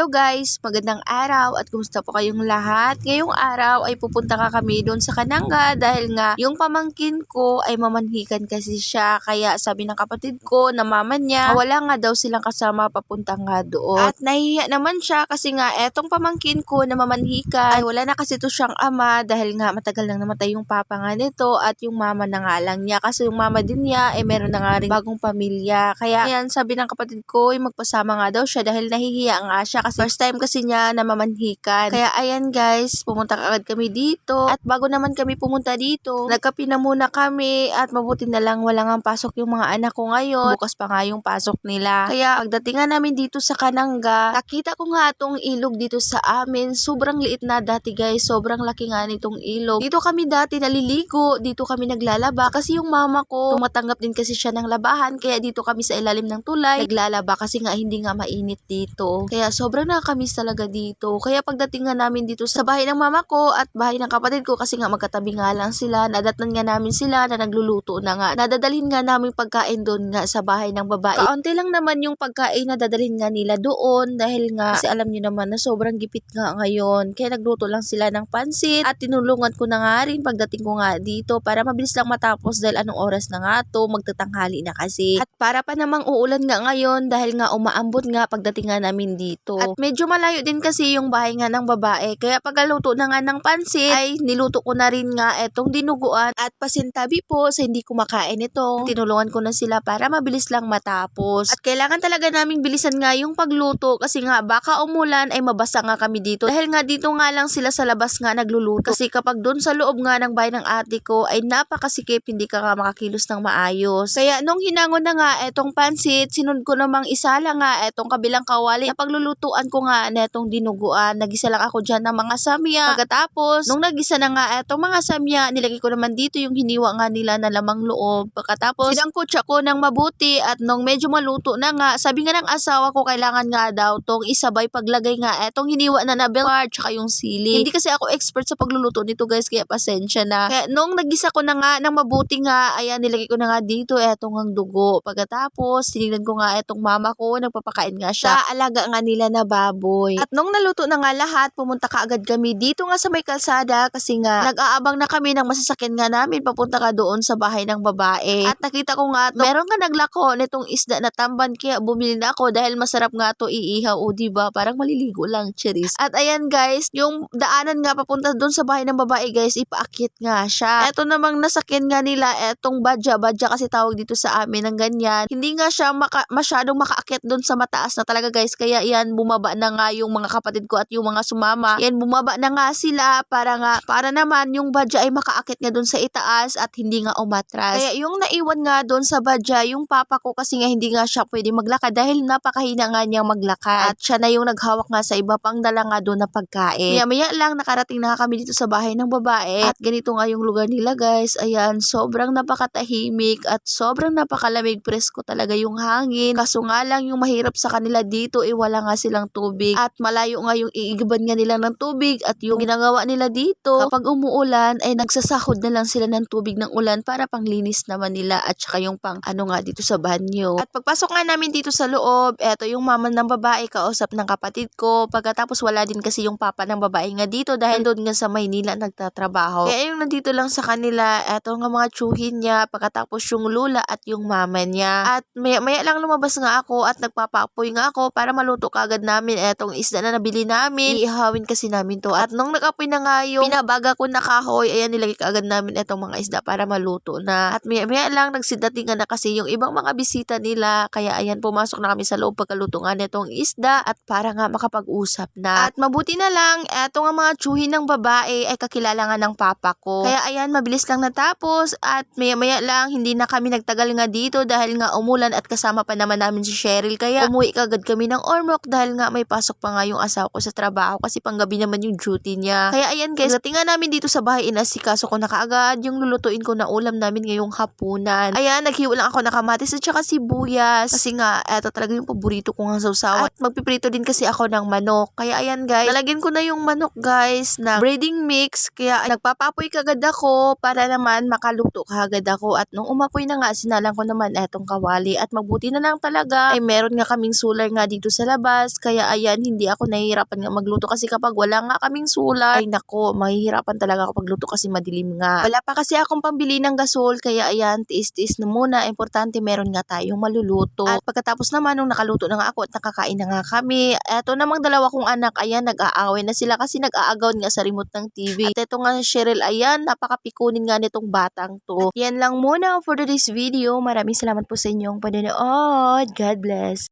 Hello guys! Magandang araw at kumusta po kayong lahat? Ngayong araw ay pupunta kami doon sa Kananga dahil nga yung pamangkin ko ay mamanhikan kasi siya. Kaya sabi ng kapatid ko na mama niya, wala nga daw silang kasama papunta nga doon. At nahihiya naman siya kasi nga etong pamangkin ko na mamanhikan ay wala na kasi to siyang ama dahil nga matagal nang namatay yung papa nga nito at yung mama na nga lang niya. Kasi yung mama din niya ay meron na nga rin bagong pamilya. Kaya ayan, sabi ng kapatid ko ay magpasama nga daw siya dahil nahihiya nga siya kasi first time kasi niya na mamanhikan. Kaya ayan guys, pumunta agad kami dito at bago naman kami pumunta dito, nagkape na muna kami at mabuti na lang wala nga pasok yung mga anak ko ngayon. Bukas pa nga yung pasok nila. Kaya pagdating nga namin dito sa Kananga, nakita ko nga itong ilog dito sa amin. Sobrang liit na dati guys, sobrang laki nga nitong ilog. Dito kami dati naliligo, dito kami naglalaba kasi yung mama ko tumatanggap din kasi siya ng labahan. Kaya dito kami sa ilalim ng tulay naglalaba kasi nga hindi nga mainit dito. Kaya sobrang nakakamiss talaga dito. Kaya pagdating nga namin dito sa bahay ng mama ko at bahay ng kapatid ko kasi nga magkatabi nga lang sila, nadatnan nga namin sila na nagluluto na nga. Nadadalhin nga namin pagkain doon nga sa bahay ng babae. Kaunti lang naman yung pagkain na dadalhin nga nila doon dahil nga kasi alam niyo naman na sobrang gipit nga ngayon. Kaya nagluto lang sila ng pansit at tinulungan ko na nga rin pagdating ko nga dito para mabilis lang matapos dahil anong oras na nga to, magtatanghali na kasi. At para pa namang uulan nga ngayon dahil nga umaambot nga pagdating nga namin dito. At medyo malayo din kasi yung bahay nga ng babae. Kaya pagkaluto na nga ng pansit ay niluto ko na rin nga etong dinuguan at pasintabi po sa hindi kumakain ito. Tinulungan ko na sila para mabilis lang matapos. At kailangan talaga naming bilisan nga yung pagluto kasi nga baka umulan ay mabasa nga kami dito. Dahil nga dito nga lang sila sa labas nga nagluluto. Kasi kapag doon sa loob nga ng bahay ng ate ko ay napakasikip, hindi ka nga makakilos ng maayos. Kaya nung hinangon na nga etong pansit, sinunod ko namang isa lang nga etong kabilang kawali na paglulutuan ko nga netong dinuguan. Nagisa lang ako dyan ng mga samya. Pagkatapos, nung nagisa na nga etong mga samya, nilagay ko naman dito yung hiniwa nga nila na lamang loob. Pagkatapos, sinangkutsa ko ng mabuti at nung medyo maluto na nga, sabi nga ng asawa ko kailangan nga daw tong isabay paglagay nga etong hiniwa na bell pepper tsaka yung sili. Hindi kasi ako expert sa pagluluto nito guys, kaya pasensya na. Kaya nung nagisa ko na nga ng mabuti nga, ayan, nilagay ko na nga dito etong ang dugo. Pagkatapos, tinignan ko nga etong mama ko, nagpapakain nga siya. Alaga nga nila na baboy. At nung naluto na nga lahat, pumunta ka agad kami dito nga sa may kalsada kasi nga nag-aabang na kami ng masasakyan nga namin papunta ka doon sa bahay ng babae. At nakita ko nga meron nga naglako nitong isda na tamban kaya bumili na ako dahil masarap nga to iihaw o diba? Parang maliligo lang, cheris. At ayan guys, yung daanan nga papunta doon sa bahay ng babae guys, ipaakyat nga siya. Eto namang nasakyan nga nila etong badya kasi tawag dito sa amin ng ganyan. Hindi nga siya masyadong makaakyat doon sa mataas na talaga guys, kaya yan bumaba na nga yung mga kapatid ko at yung mga sumama. Yan bumaba na nga sila para naman yung badya ay makaakyat nga doon sa itaas at hindi nga umatras. Kaya yung naiwan nga doon sa badya, yung papa ko kasi nga hindi nga siya pwede maglakad dahil napakahina nga niyang maglakad. At siya na yung naghawak nga sa iba pang dala nga doon na pagkain. Maya lang nakarating na kami dito sa bahay ng babae at ganito nga yung lugar nila guys. Ayan, sobrang napakatahimik at sobrang napakalamig, presko talaga yung hangin. Kaso nga lang yung mahirap sa kanila dito wala nga silang tubig at malayo nga yung iigiban nga nila ng tubig at yung ginagawa nila dito kapag umuulan ay nagsasahod na lang sila ng tubig ng ulan para panglinis naman nila at saka yung pang nga dito sa banyo. At pagpasok nga namin dito sa loob, eto yung mama ng babae kausap ng kapatid ko. Pagkatapos wala din kasi yung papa ng babae nga dito dahil doon nga sa Maynila nagtatrabaho. Kaya yung nandito lang sa kanila, eto nga mga tsuhin niya, pagkatapos yung lula at yung mama niya. At maya lang lumabas nga ako at nagpapapoy nga ako para maluto kagad namin etong isda na nabili namin. Iihawin kasi namin to. At nung nag-apoy na nga yung pinabaga ko na kahoy, ayan, nilagay kagad namin etong mga isda para maluto na. At maya lang nagsidating na kasi yung ibang mga bisita nila. Kaya ayan, pumasok na kami sa loob pagkaluto nga netong isda at para nga makapag-usap na. At mabuti na lang, etong nga mga tsuhin ng babae ay kakilala nga ng papa ko. Kaya ayan, mabilis lang natapos at maya lang hindi na kami nagtagal nga dito dahil nga umulan at kasama pa naman namin si Cheryl. Kaya umuwi kagad kami ng Ormoc dahil nga may pasok pa nga yung asawa ko sa trabaho kasi panggabi naman yung duty niya. Kaya ayan guys, dating nga namin dito sa bahay, inasikaso ko na kaagad yung lulutuin ko na ulam namin ngayong hapunan. Ayan, naghiwa lang ako ng kamatis at saka sibuyas kasi nga eto talaga yung paborito ko ng sausaw. At magpiprito din kasi ako ng manok. Kaya ayan guys, nalagyan ko na yung manok guys na breading mix. Kaya nagpapapoy kagad ako para naman makaluto kagad ako. At nung umapoy na nga, sinalang ko naman etong kawali. At mabuti na lang talaga ay meron nga kaming solar nga dito sa labas. Kaya kaya ayan, hindi ako nahihirapan nga magluto kasi kapag wala nga kaming sulat, ay nako, mahihirapan talaga ako pagluto kasi madilim nga. Wala pa kasi akong pambili ng gasol kaya ayan, tiis-tiis na muna. Importante meron nga tayong maluluto. At pagkatapos naman nung nakaluto na nga ako at nakakain na nga kami, eto namang dalawa kong anak, ayan, nag-aaway na sila kasi nag-aagawan nga sa remote ng TV. At eto nga si Cheryl, ayan, napakapikunin nga nitong batang to. At yan lang muna for today's video. Maraming salamat po sa inyong panonood. God bless.